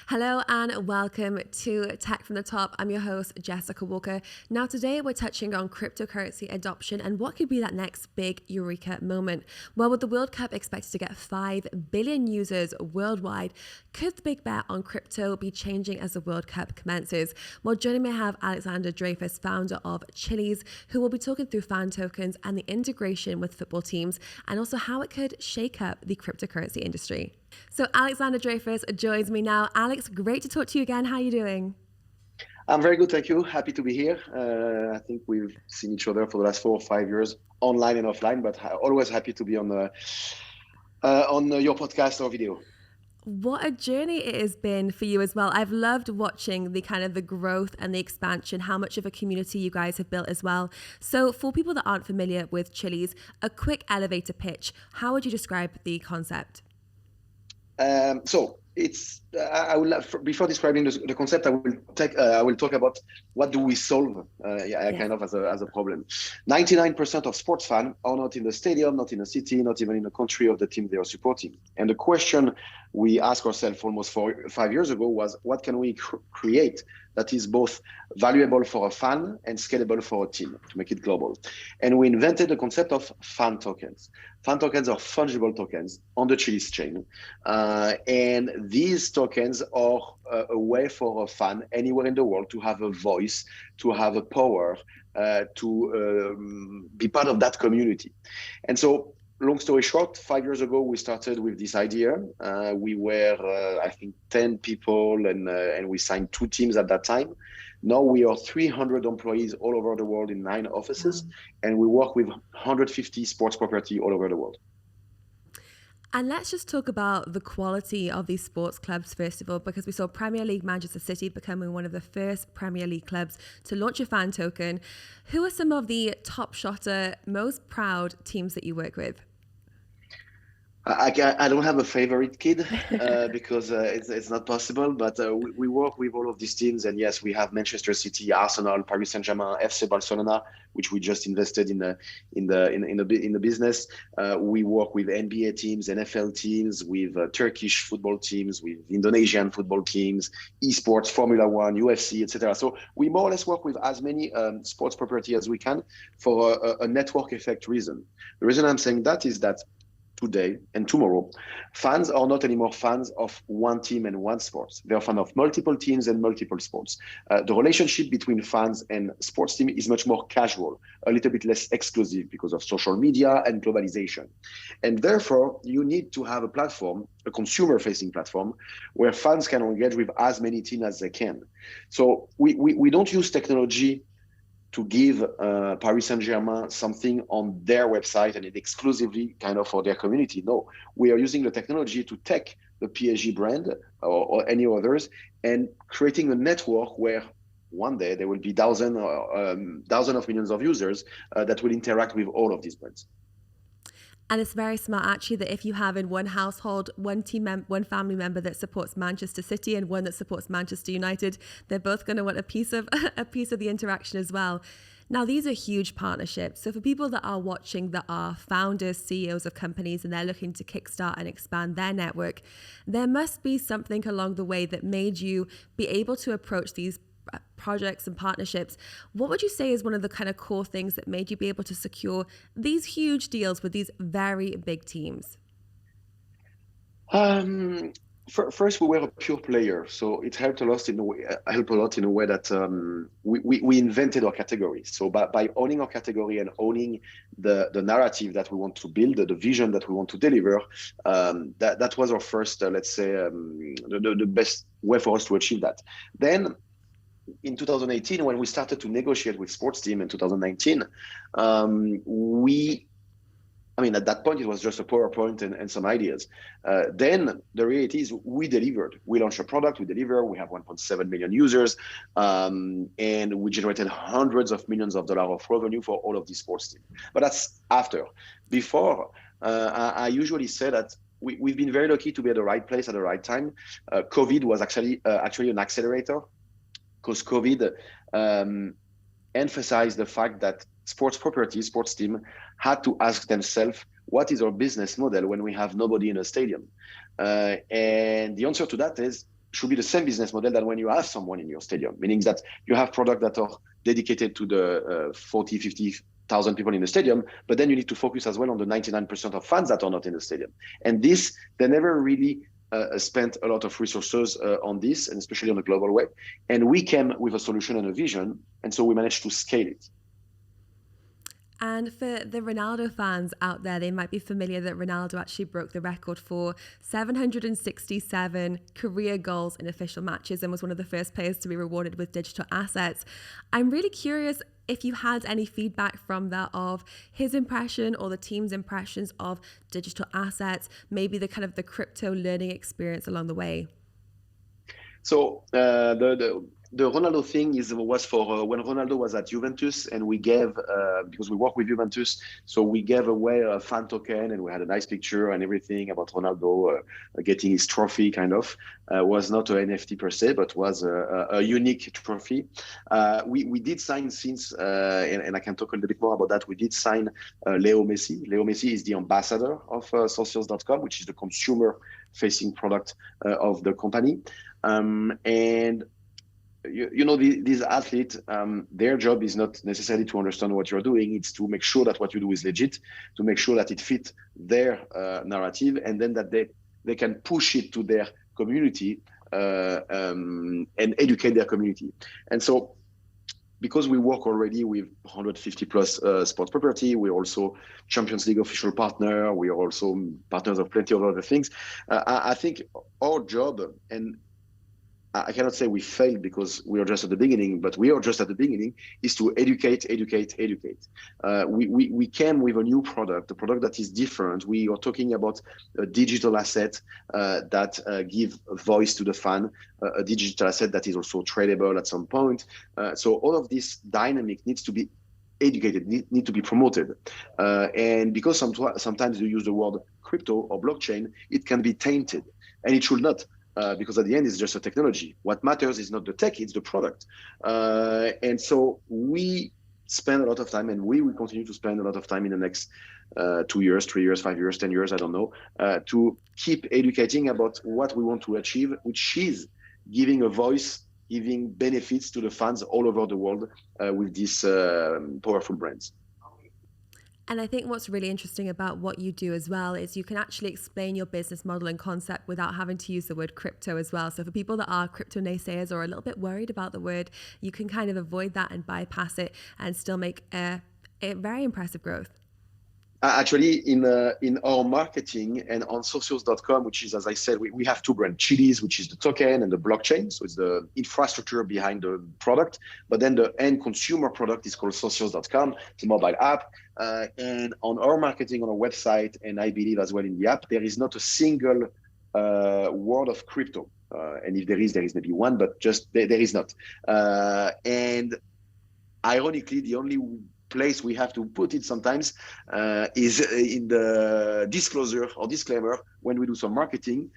Hello and welcome to Tech from the Top. I'm your host, Jessica Walker. Now, today we're touching on cryptocurrency adoption and what could be that next big eureka moment. Well, with the World Cup expected to get 5 billion users worldwide, could the big bet on crypto be changing as the World Cup commences? Well, joining me I have Alexandre Dreyfus, founder of Chiliz, who will be talking through fan tokens and the integration with football teams and also how it could shake up the cryptocurrency industry. So Alexandre Dreyfus joins me now. Alex, great to talk to you again. How are you doing? I'm very good, thank you. Happy to be here. I think we've seen each other for the last 4 or 5 years, online and offline, but always happy to be on your podcast or video. What a journey it has been for you as well. I've loved watching the growth and the expansion, how much of a community you guys have built as well. So for people that aren't familiar with Chiliz, a quick elevator pitch. How would you describe the concept? So it's I will before describing the concept, I will talk about what do we solve kind of as a problem. 99% of sports fans are not in the stadium, not in a city, not even in the country of the team they are supporting. And the question we asked ourselves almost 5 years ago was, what can we create that is both valuable for a fan and scalable for a team to make it global? And we invented the concept of fan tokens. Fan tokens are fungible tokens on the Chiliz chain. And these tokens are a way for a fan anywhere in the world to have a voice, to have a power, to be part of that community. And so, long story short, 5 years ago, we started with this idea. We were, I think, 10 people, and we signed 2 teams at that time. Now we are 300 employees all over the world in 9 offices, and we work with 150 sports property all over the world. And let's just talk about the quality of these sports clubs, first of all, because we saw Premier League Manchester City becoming one of the first Premier League clubs to launch a fan token. Who are some of the top shotter, most proud teams that you work with? I don't have a favorite kid because it's not possible, but we work with all of these teams. And yes, we have Manchester City, Arsenal, Paris Saint-Germain, FC Barcelona, which we just invested in the business. We work with NBA teams, NFL teams, with Turkish football teams, with Indonesian football teams, esports, Formula One, UFC, etc. So we more or less work with as many sports property as we can for a network effect reason. The reason I'm saying that is that today and tomorrow, fans are not anymore fans of one team and one sport. They're fans of multiple teams and multiple sports. The relationship between fans and sports team is much more casual, a little bit less exclusive because of social media and globalization. And therefore, you need to have a platform, a consumer-facing platform, where fans can engage with as many teams as they can. So we don't use technology to give Paris Saint-Germain something on their website and it exclusively kind of for their community. No, we are using the technology to take the PSG brand or any others and creating a network where one day there will be thousands of millions of users that will interact with all of these brands. And it's very smart, actually, that if you have in one household, one family member that supports Manchester City and one that supports Manchester United, they're both going to want a piece of the interaction as well. Now, these are huge partnerships. So for people that are watching that are founders, CEOs of companies, and they're looking to kickstart and expand their network, there must be something along the way that made you be able to approach these projects and partnerships. What would you say is one of the kind of core things that made you be able to secure these huge deals with these very big teams? First, we were a pure player, so it helped a lot in a way that we invented our category. So by owning our category and owning the narrative that we want to build, the vision that we want to deliver, that was our first, let's say, the best way for us to achieve that. Then, in 2018, when we started to negotiate with sports team in 2019, at that point, it was just a PowerPoint and some ideas. Then the reality is we delivered. We launched a product, we deliver. We have 1.7 million users, and we generated hundreds of millions of dollars of revenue for all of these sports teams. But that's after. Before, I usually say that we've been very lucky to be at the right place at the right time. COVID was actually an accelerator, because COVID emphasized the fact that sports team had to ask themselves, what is our business model when we have nobody in a stadium? And the answer to that is should be the same business model that when you have someone in your stadium, meaning that you have products that are dedicated to the 40, 50,000 people in the stadium, but then you need to focus as well on the 99% of fans that are not in the stadium. And this, they never really spent a lot of resources on this, and especially on a global way. And we came with a solution and a vision, and so we managed to scale it. And for the Ronaldo fans out there, they might be familiar that Ronaldo actually broke the record for 767 career goals in official matches and was one of the first players to be rewarded with digital assets. I'm really curious if you had any feedback from that of his impression or the team's impressions of digital assets, maybe the crypto learning experience along the way. So the Ronaldo thing was for when Ronaldo was at Juventus, and we gave, because we work with Juventus, so we gave away a fan token, and we had a nice picture and everything about Ronaldo getting his trophy, kind of. Was not an NFT per se, but was a unique trophy. We did sign since, and I can talk a little bit more about that, we did sign Leo Messi. Leo Messi is the ambassador of Socios.com, which is the consumer-facing product of the company. And these athletes, their job is not necessarily to understand what you're doing. It's to make sure that what you do is legit, to make sure that it fits their narrative, and then that they can push it to their community and educate their community. And so, because we work already with 150 plus sports property, we're also Champions League official partner. We are also partners of plenty of other things. I think our job, and I cannot say we failed because we are just at the beginning, but we are just at the beginning, is to educate. We came with a new product, a product that is different. We are talking about a digital asset that give voice to the fan, a digital asset that is also tradable at some point. So all of this dynamic needs to be educated, need to be promoted. And because sometimes you use the word crypto or blockchain, it can be tainted, and it should not. Because at the end, it's just a technology. What matters is not the tech, it's the product. And so we spend a lot of time, and we will continue to spend a lot of time in the next 2 years, 3 years, 5 years, 10 years, I don't know, to keep educating about what we want to achieve, which is giving a voice, giving benefits to the fans all over the world with these powerful brands. And I think what's really interesting about what you do as well is you can actually explain your business model and concept without having to use the word crypto as well. So for people that are crypto naysayers or a little bit worried about the word, you can kind of avoid that and bypass it and still make a very impressive growth. Actually, in our marketing and on socios.com, which is, as I said, we have two brands, Chiliz, which is the token and the blockchain. So it's the infrastructure behind the product. But then the end consumer product is called socios.com. It's a mobile app. And on our marketing, on our website, and I believe as well in the app, there is not a single word of crypto. And if there is maybe one, but just there is not. And ironically, the only place we have to put it sometimes is in the disclosure or disclaimer when we do some marketing,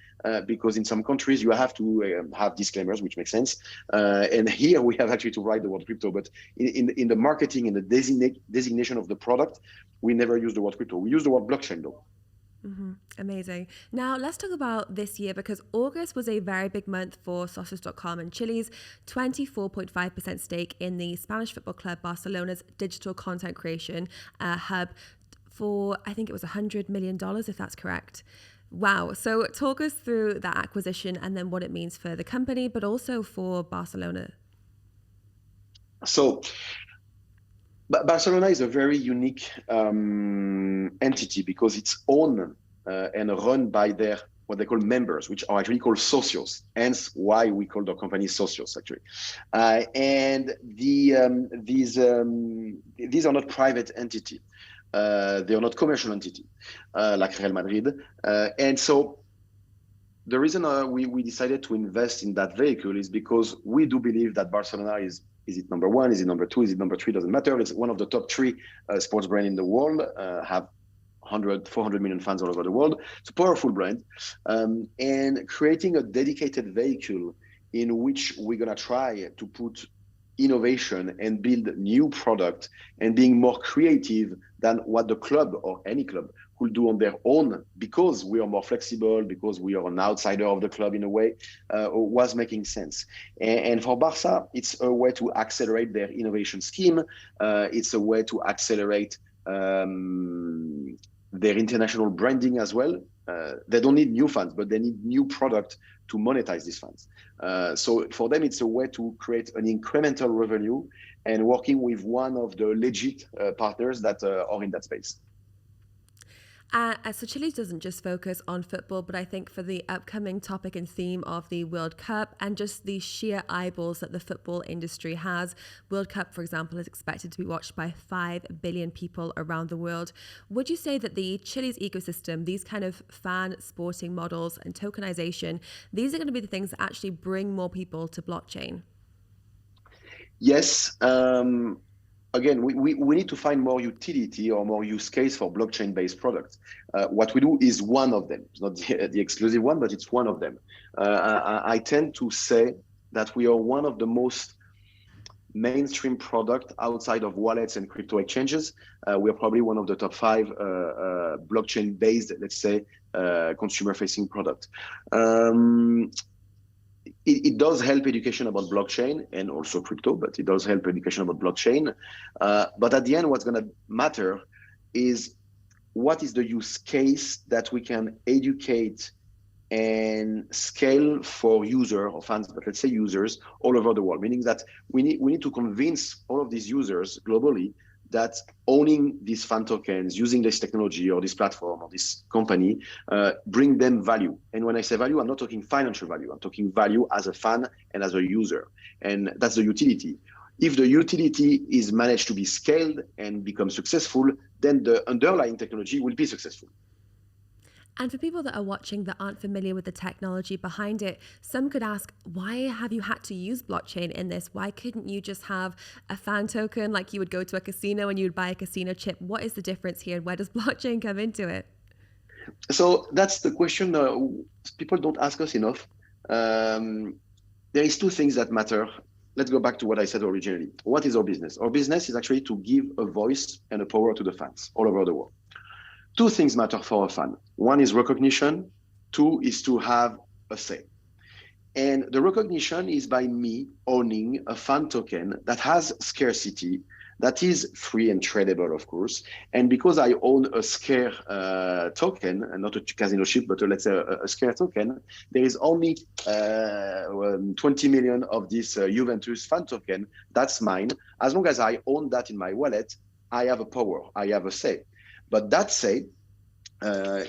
because in some countries you have to have disclaimers, which makes sense. And here we have actually to write the word crypto, but in the marketing and the designation of the product, we never use the word crypto. We use the word blockchain though. Mm-hmm. Amazing. Now let's talk about this year, because August was a very big month for Socios.com and Chiliz 24.5% stake in the Spanish football club Barcelona's digital content creation hub for, I think it was $100 million, if that's correct. Wow. So talk us through that acquisition and then what it means for the company, but also for Barcelona. So Barcelona is a very unique entity because it's owned and run by their what they call members, which are actually called socios. Hence, why we call the company socios actually. And these are not private entity. They are not commercial entity like Real Madrid. And so the reason we decided to invest in that vehicle is because we do believe that Barcelona is it number one? Is it number two? Is it number three? Doesn't matter. It's one of the top three sports brands in the world, have 400 million fans all over the world. It's a powerful brand. And creating a dedicated vehicle in which we're going to try to put innovation and build new product and being more creative than what the club or any club could do on their own because we are more flexible, because we are an outsider of the club in a way, was making sense. And for Barca, it's a way to accelerate their innovation scheme. It's a way to accelerate their international branding as well. They don't need new funds, but they need new product to monetize these funds. So for them, it's a way to create an incremental revenue and working with one of the legit partners that are in that space. So Chiliz doesn't just focus on football, but I think for the upcoming topic and theme of the World Cup and just the sheer eyeballs that the football industry has, World Cup, for example, is expected to be watched by 5 billion people around the world. Would you say that the Chiliz ecosystem, these kind of fan sporting models and tokenization, these are going to be the things that actually bring more people to blockchain? Yes. Again, we need to find more utility or more use case for blockchain-based products. What we do is one of them. It's not the exclusive one, but it's one of them. I tend to say that we are one of the most mainstream product outside of wallets and crypto exchanges. We are probably one of the top 5 blockchain-based, let's say, consumer-facing product. It does help education about blockchain and also crypto, but it does help education about blockchain. But at the end, what's going to matter is what is the use case that we can educate and scale for user or fans, but let's say users all over the world, meaning that we need to convince all of these users globally that owning these fan tokens, using this technology or this platform or this company, bring them value. And when I say value, I'm not talking financial value. I'm talking value as a fan and as a user. And that's the utility. If the utility is managed to be scaled and become successful, then the underlying technology will be successful. And for people that are watching that aren't familiar with the technology behind it, some could ask, why have you had to use blockchain in this? Why couldn't you just have a fan token like you would go to a casino and you would buy a casino chip? What is the difference here and where does blockchain come into it? So that's the question people don't ask us enough. There is 2 things that matter. Let's go back to what I said originally. What is our business? Our business is actually to give a voice and a power to the fans all over the world. 2 things matter for a fan. 1 is recognition. 2 is to have a say. And the recognition is by me owning a fan token that has scarcity, that is free and tradable, of course. And because I own a scare token, and not a casino chip, but let's say a scare token, there is only 20 million of this Juventus fan token. That's mine. As long as I own that in my wallet, I have a power, I have a say. But that say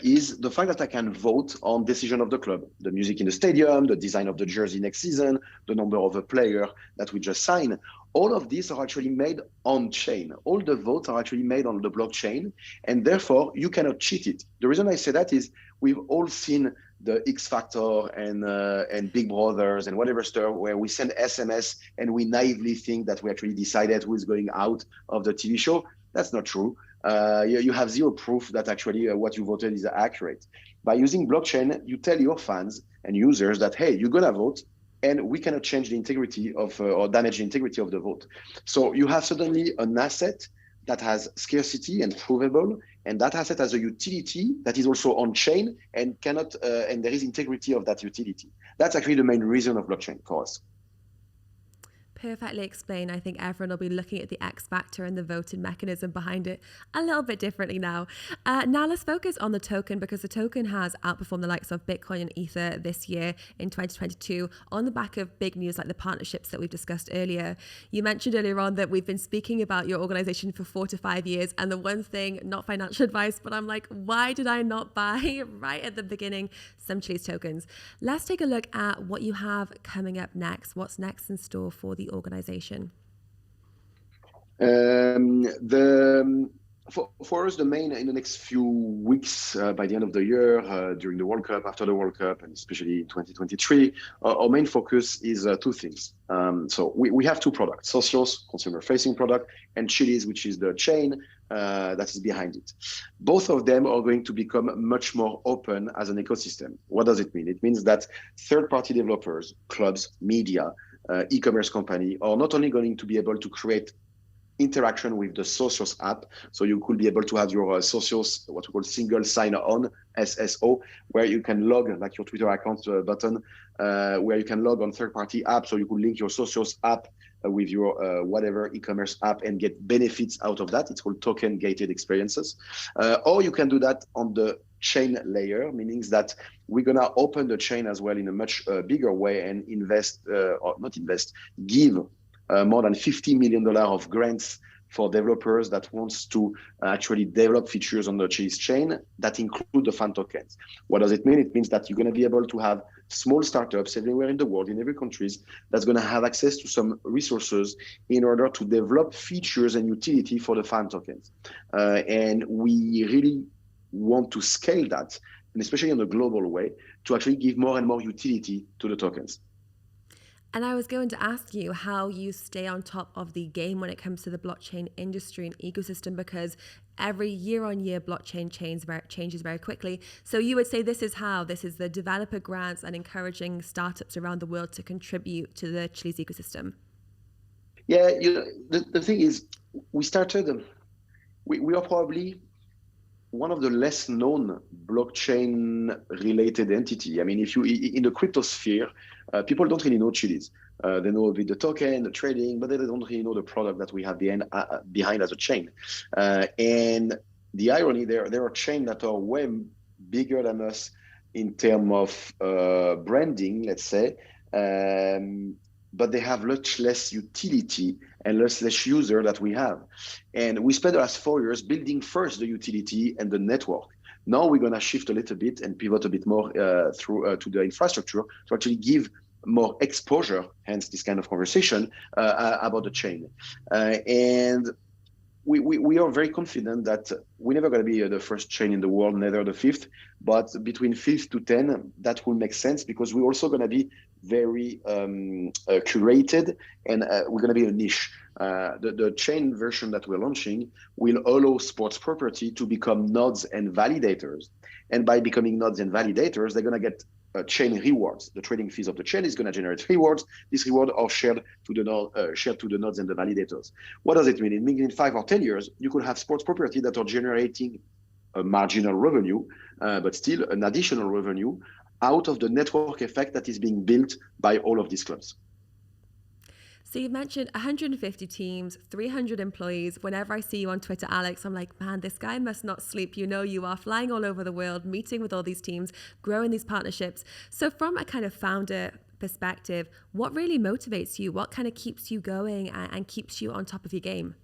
is the fact that I can vote on decision of the club, the music in the stadium, the design of the jersey next season, the number of a player that we just signed. All of these are actually made on chain. All the votes are actually made on the blockchain, and therefore you cannot cheat it. The reason I say that is we've all seen the X Factor and Big Brothers and whatever stuff where we send SMS and we naively think that we actually decided who is going out of the TV show. That's not true. You have 0 proof that actually what you voted is accurate. By using blockchain, you tell your fans and users that, hey, you're going to vote and we cannot change the integrity of or damage the integrity of the vote. So you have suddenly an asset that has scarcity and provable, and that asset has a utility that is also on chain and cannot, and there is integrity of that utility. That's actually the main reason of blockchain for us. Perfectly explained. I think everyone will be looking at the X factor and the voting mechanism behind it a little bit differently now. Now let's focus on the token, because the token has outperformed the likes of Bitcoin and Ether this year in 2022 on the back of big news like the partnerships that we've discussed earlier. You mentioned earlier on that we've been speaking about your organization for 4 to 5 years, and the one thing, not financial advice, but I'm like, why did I not buy right at the beginning some Chiliz tokens? Let's take a look at what you have coming up next. What's next in store for the organization? For us, the main in the next few weeks, by the end of the year, during the World Cup, after the World Cup, and especially in 2023, our main focus is 2 things. So we have 2 products: Socios, consumer-facing product, and Chiliz, which is the chain that is behind it. Both of them are going to become much more open as an ecosystem. What does it mean? It means that third-party developers, clubs, media, e-commerce company are not only going to be able to create interaction with the Socios app. So you could be able to have your Socios, what we call single sign-on, SSO, where you can log, like your Twitter account button, where you can log on third-party apps. So you could link your Socios app with your whatever e-commerce app and get benefits out of that. It's called token-gated experiences. Or you can do that on the chain layer, meaning that we're going to open the chain as well in a much bigger way and give more than $50 million of grants for developers that wants to actually develop features on the Chiliz chain that include the fan tokens. What does it mean? It means that you're going to be able to have small startups everywhere in the world, in every country, that's going to have access to some resources in order to develop features and utility for the fan tokens. And we really want to scale that, and especially in a global way, to actually give more and more utility to the tokens. And I was going to ask you how you stay on top of the game when it comes to the blockchain industry and ecosystem, because every year on year blockchain changes very quickly. So you would say this is the developer grants and encouraging startups around the world to contribute to the Chiliz ecosystem. Yeah, the thing is, we started, we are probably one of the less known blockchain related entity. I mean, if you in the crypto sphere, people don't really know Chiliz. They know a bit the token, the trading, but they don't really know the product that we have behind as a chain. And the irony, there are chains that are way bigger than us in terms of branding, let's say, but they have much less utility and less user that we have. And we spent the last 4 years building first the utility and the network. Now we're going to shift a little bit and pivot a bit more through to the infrastructure to actually give more exposure, hence this kind of conversation about the chain. And we are very confident that we're never going to be the first chain in the world, neither the fifth, but between 5 to 10, that will make sense because we're also going to be very curated, and we're going to be a niche. The chain version that we're launching will allow sports property to become nodes and validators. And by becoming nodes and validators, they're going to get chain rewards. The trading fees of the chain is going to generate rewards. These rewards are shared to the nodes and the validators. What does it mean? It means in 5 or 10 years, you could have sports property that are generating a marginal revenue, but still an additional revenue out of the network effect that is being built by all of these clubs. So you mentioned 150 teams, 300 employees. Whenever I see you on Twitter, Alex, I'm like, man, this guy must not sleep. You know, you are flying all over the world, meeting with all these teams, growing these partnerships. So from a kind of founder perspective, what really motivates you? What kind of keeps you going and keeps you on top of your game?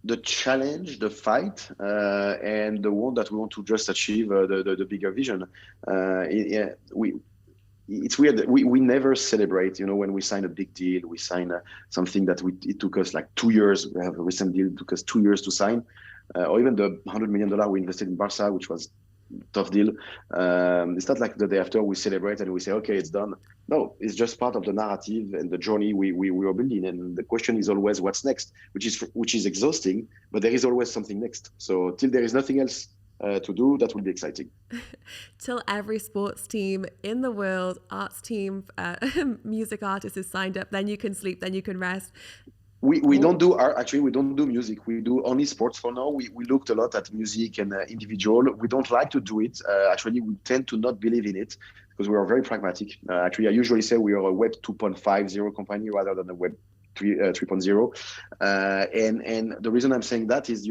The challenge, the fight, and the one that we want to just achieve the bigger vision. It's weird that we never celebrate, when we sign a big deal, we sign something that it took us like 2 years. We have a recent deal, it took us 2 years to sign, or even the $100 million we invested in Barca, which was a tough deal. It's not like the day after we celebrate and we say, okay, it's done. No, it's just part of the narrative and the journey we are building. And the question is always what's next, which is exhausting, but there is always something next. So till there is nothing else to do, that will be exciting. Till every sports team in the world, arts team, music artist is signed up, then you can sleep, then you can rest. We don't do art, actually, we don't do music. We do only sports for now. We looked a lot at music and individual. We don't like to do it. Actually, we tend to not believe in it because we are very pragmatic. Actually, I usually say we are a Web 2.50 company rather than a Web 3.0. And the reason I'm saying that is,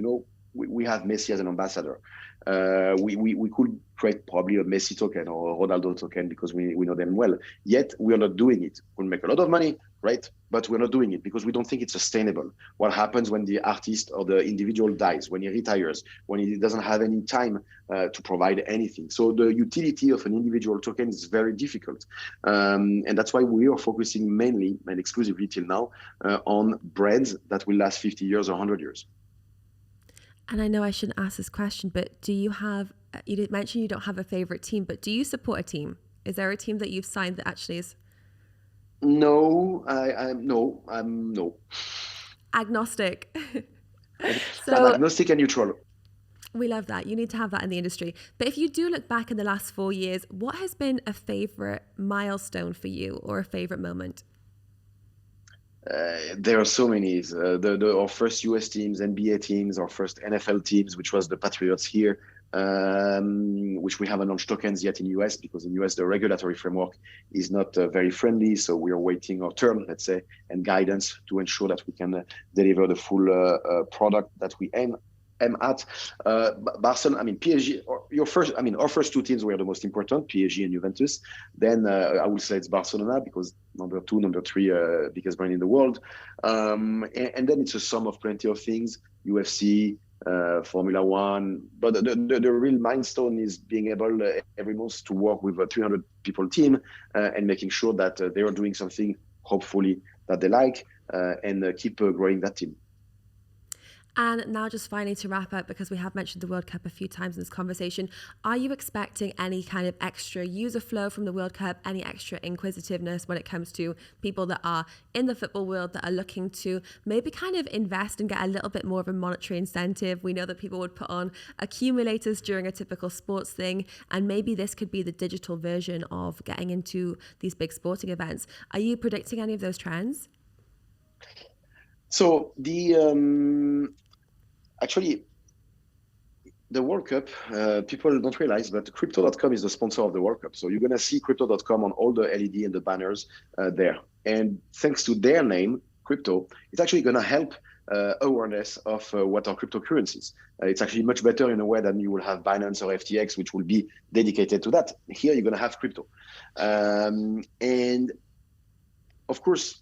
we have Messi as an ambassador. We could create probably a Messi token or a Ronaldo token because we know them well. Yet we are not doing it. We'll make a lot of money, right? But we're not doing it because we don't think it's sustainable. What happens when the artist or the individual dies, when he retires, when he doesn't have any time to provide anything? So the utility of an individual token is very difficult. And that's why we are focusing mainly and exclusively till now on brands that will last 50 years or 100 years. And I know I shouldn't ask this question, but do you have, you did mention you don't have a favorite team, but do you support a team? Is there a team that you've signed that actually is? No, I'm no. Agnostic. I'm agnostic and neutral. We love that. You need to have that in the industry. But if you do look back in the last 4 years, what has been a favorite milestone for you or a favorite moment? There are so many. Our first US teams, NBA teams, our first NFL teams, which was the Patriots here, which we haven't launched tokens yet in US because in US the regulatory framework is not very friendly. So we are waiting our turn, let's say, and guidance to ensure that we can deliver the full product that we aim at. Barcelona, PSG, our first two teams were the most important, PSG and Juventus. Then I would say it's Barcelona because number 2, number 3 biggest brand in the world. And then it's a sum of plenty of things, UFC, Formula One. But the real milestone is being able every month to work with a 300 people team and making sure that they are doing something, hopefully, that they like and keep growing that team. And now just finally to wrap up, because we have mentioned the World Cup a few times in this conversation, are you expecting any kind of extra user flow from the World Cup, any extra inquisitiveness when it comes to people that are in the football world that are looking to maybe kind of invest and get a little bit more of a monetary incentive? We know that people would put on accumulators during a typical sports thing, and maybe this could be the digital version of getting into these big sporting events. Are you predicting any of those trends? So actually, the World Cup, people don't realize, but Crypto.com is the sponsor of the World Cup. So you're going to see Crypto.com on all the LED and the banners there. And thanks to their name, Crypto, it's actually going to help awareness of what are cryptocurrencies. It's actually much better in a way than you will have Binance or FTX, which will be dedicated to that. Here, you're going to have crypto. And of course,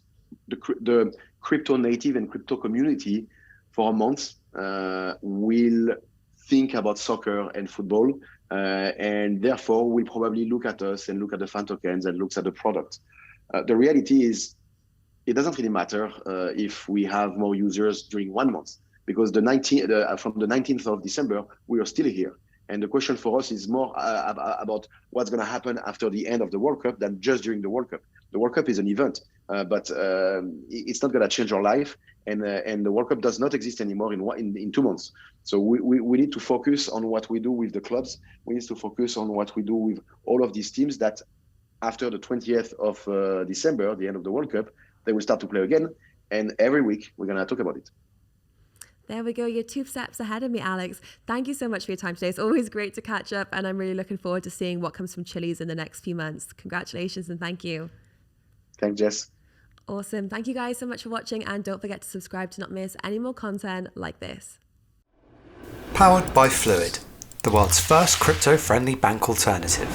the crypto native and crypto community for a month will think about soccer and football, and therefore will probably look at us and look at the fan tokens and looks at the product. The reality is, it doesn't really matter if we have more users during 1 month, because from the 19th of December, we are still here. And the question for us is more about what's going to happen after the end of the World Cup than just during the World Cup. The World Cup is an event, but it's not going to change our life. And the World Cup does not exist anymore in 2 months. So we need to focus on what we do with the clubs. We need to focus on what we do with all of these teams that after the 20th of December, the end of the World Cup, they will start to play again. And every week, we're going to talk about it. There we go. You're 2 steps ahead of me, Alex. Thank you so much for your time today. It's always great to catch up, and I'm really looking forward to seeing what comes from Chiliz in the next few months. Congratulations and thank you. Thanks, Jess. Awesome. Thank you guys so much for watching, and don't forget to subscribe to not miss any more content like this. Powered by Fluid, the world's first crypto-friendly bank alternative.